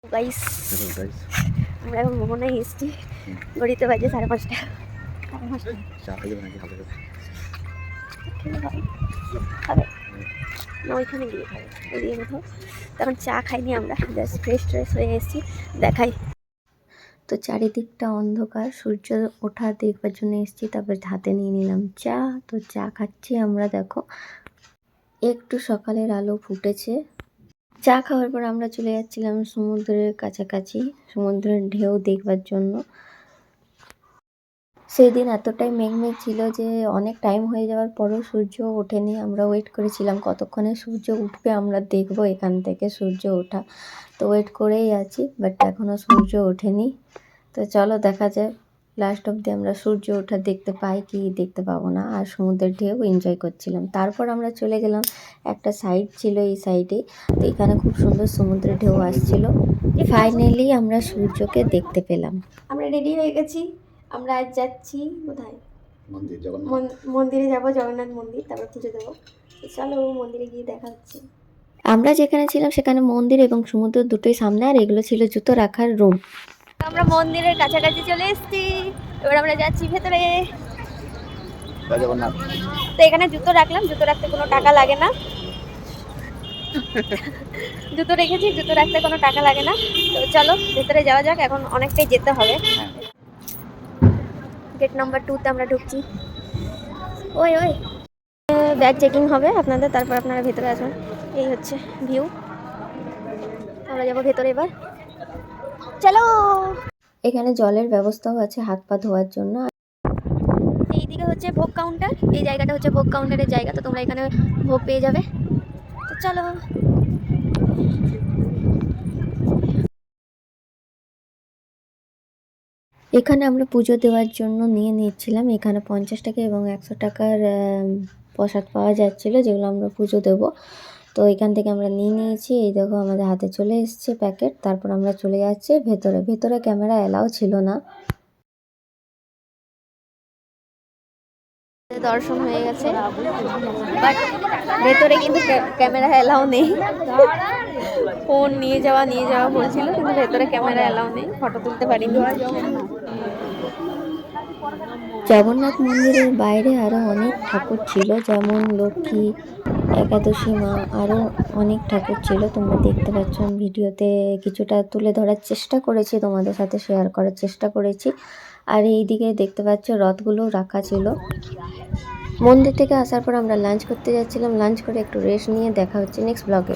Guys আমরা এখন মোহনায় এসেছি, ঘড়িতে বাজে 5:30। খাবে না ওইখানে গিয়ে খাবে ওইদিকে কোথাও। তখন চা খাইনি, আমরা জাস্ট ফ্রেশ ট্রেশ হয়ে এসেছি। দেখাই তো চারিদিকটা অন্ধকার, সূর্য ওঠা দেখবার জন্য এসেছি। তারপর হাতে নিয়ে নিলাম চা, তো চা খাচ্ছি আমরা। দেখো একটু সকালের আলো ফুটেছে। চা খাওয়ার পর আমরা চলে যাচ্ছিলাম সমুদ্রের কাছাকাছি, সমুদ্রের ঢেউ দেখবার জন্য। সেই দিন এতটাই মেঘ ছিল যে অনেক টাইম হয়ে যাওয়ার পরও সূর্য ওঠেনি। আমরা ওয়েট করেছিলাম কতক্ষণে সূর্য উঠবে, আমরা দেখবো এখান থেকে সূর্য ওঠা। তো ওয়েট করেই আছি, বাট এখনও সূর্য ওঠেনি। তো চলো দেখা যায় লাস্ট অবধি আমরা সূর্য ওঠা দেখতে পাই কি দেখতে পাবো না। আর সমুদ্রের ঢেউ এনজয় করছিলাম। তারপর আমরা চলে গেলাম, একটা সাইড ছিল এই সাইডে, তো এখানে খুব সুন্দর সমুদ্রের ঢেউ আসছিল। ফাইনালি আমরা সূর্যকে দেখতে পেলাম। আমরা রেডি হয়ে গেছি, আমরা আজ যাচ্ছি কোথায়? মন্দিরে যাব, জগন্নাথ মন্দির, তারপর পুজো দেবো। চলো মন্দিরে গিয়ে দেখা হচ্ছে। আমরা যেখানে ছিলাম সেখানে মন্দির এবং সমুদ্র দুটোই সামনে, আর এগুলো ছিল জুতো রাখার রুম। আমরা মন্দিরের কাছাকাছি চলে এসেছি, এবার আমরা যাচ্ছি ভেতরে। তো এখানে জুতো রাখলাম, জুতো রাখতে কোনো টাকা লাগে না। জুতো রেখেছি, জুতো রাখতে কোনো টাকা লাগে না। তো চলো ভেতরে যাওয়া যাক, এখন অনেকটাই যেতে হবে। গেট নাম্বার 2-তে আমরা ঢুকছি। ওই ব্যাগ চেকিং হবে আপনাদের, তারপর আপনারা ভেতরে আসবেন। এই হচ্ছে ভিউ, আমরা যাবো ভেতরে এবার। চলো। এখানে জলের ব্যবস্থাও আছে হাত পা ধোয়ার জন্য। এইদিকে হচ্ছে ভোগ কাউন্টার, এই জায়গাটা হচ্ছে ভোগ কাউন্টারের জায়গা, তো তোমরা এখানে ভোগ পেয়ে যাবে। তো চলো। এখানে আমরা পুজো দেওয়ার জন্য নিয়ে নিচ্ছিলাম। এখানে 50 টাকা এবং 100 টাকার প্রসাদ পাওয়া যাচ্ছিলো, যেগুলো আমরা পুজো দেবো। তো এখান থেকে আমরা নিয়ে নিয়েছি। এই দেখো আমাদের হাতে চলে এসছে প্যাকেট। তারপর আমরা চলে যাচ্ছি ভেতরে। ভেতরে ক্যামেরা অ্যালাউ ছিল না। দর্শন হয়ে গেছে, বাট ভেতরে কিন্তু ক্যামেরা অ্যালাউ নেই। ফোন নিয়ে যাওয়া বলছিল, কিন্তু ভেতরে ক্যামেরা অ্যালাউ নেই, ফটো তুলতে পারিনি। জগন্নাথ মন্দিরের বাইরে আরো অনেক ঠাকুর ছিল, যেমন লক্ষ্মী, একাদশী মা, আরো অনেক ঠাকুর ছিল। তোমরা দেখতে পাচ্ছ, ভিডিওতে কিছুটা তুলে ধরার চেষ্টা করেছি, তোমাদের সাথে শেয়ার করার চেষ্টা করেছি। আর এইদিকে দেখতে পাচ্ছ রথগুলো রাখা ছিল। মন্দির থেকে আসার পর আমরা লাঞ্চ করতে যাচ্ছিলাম। লাঞ্চ করে একটু রেস্ট নিয়ে দেখা হচ্ছে নেক্সট ব্লগে।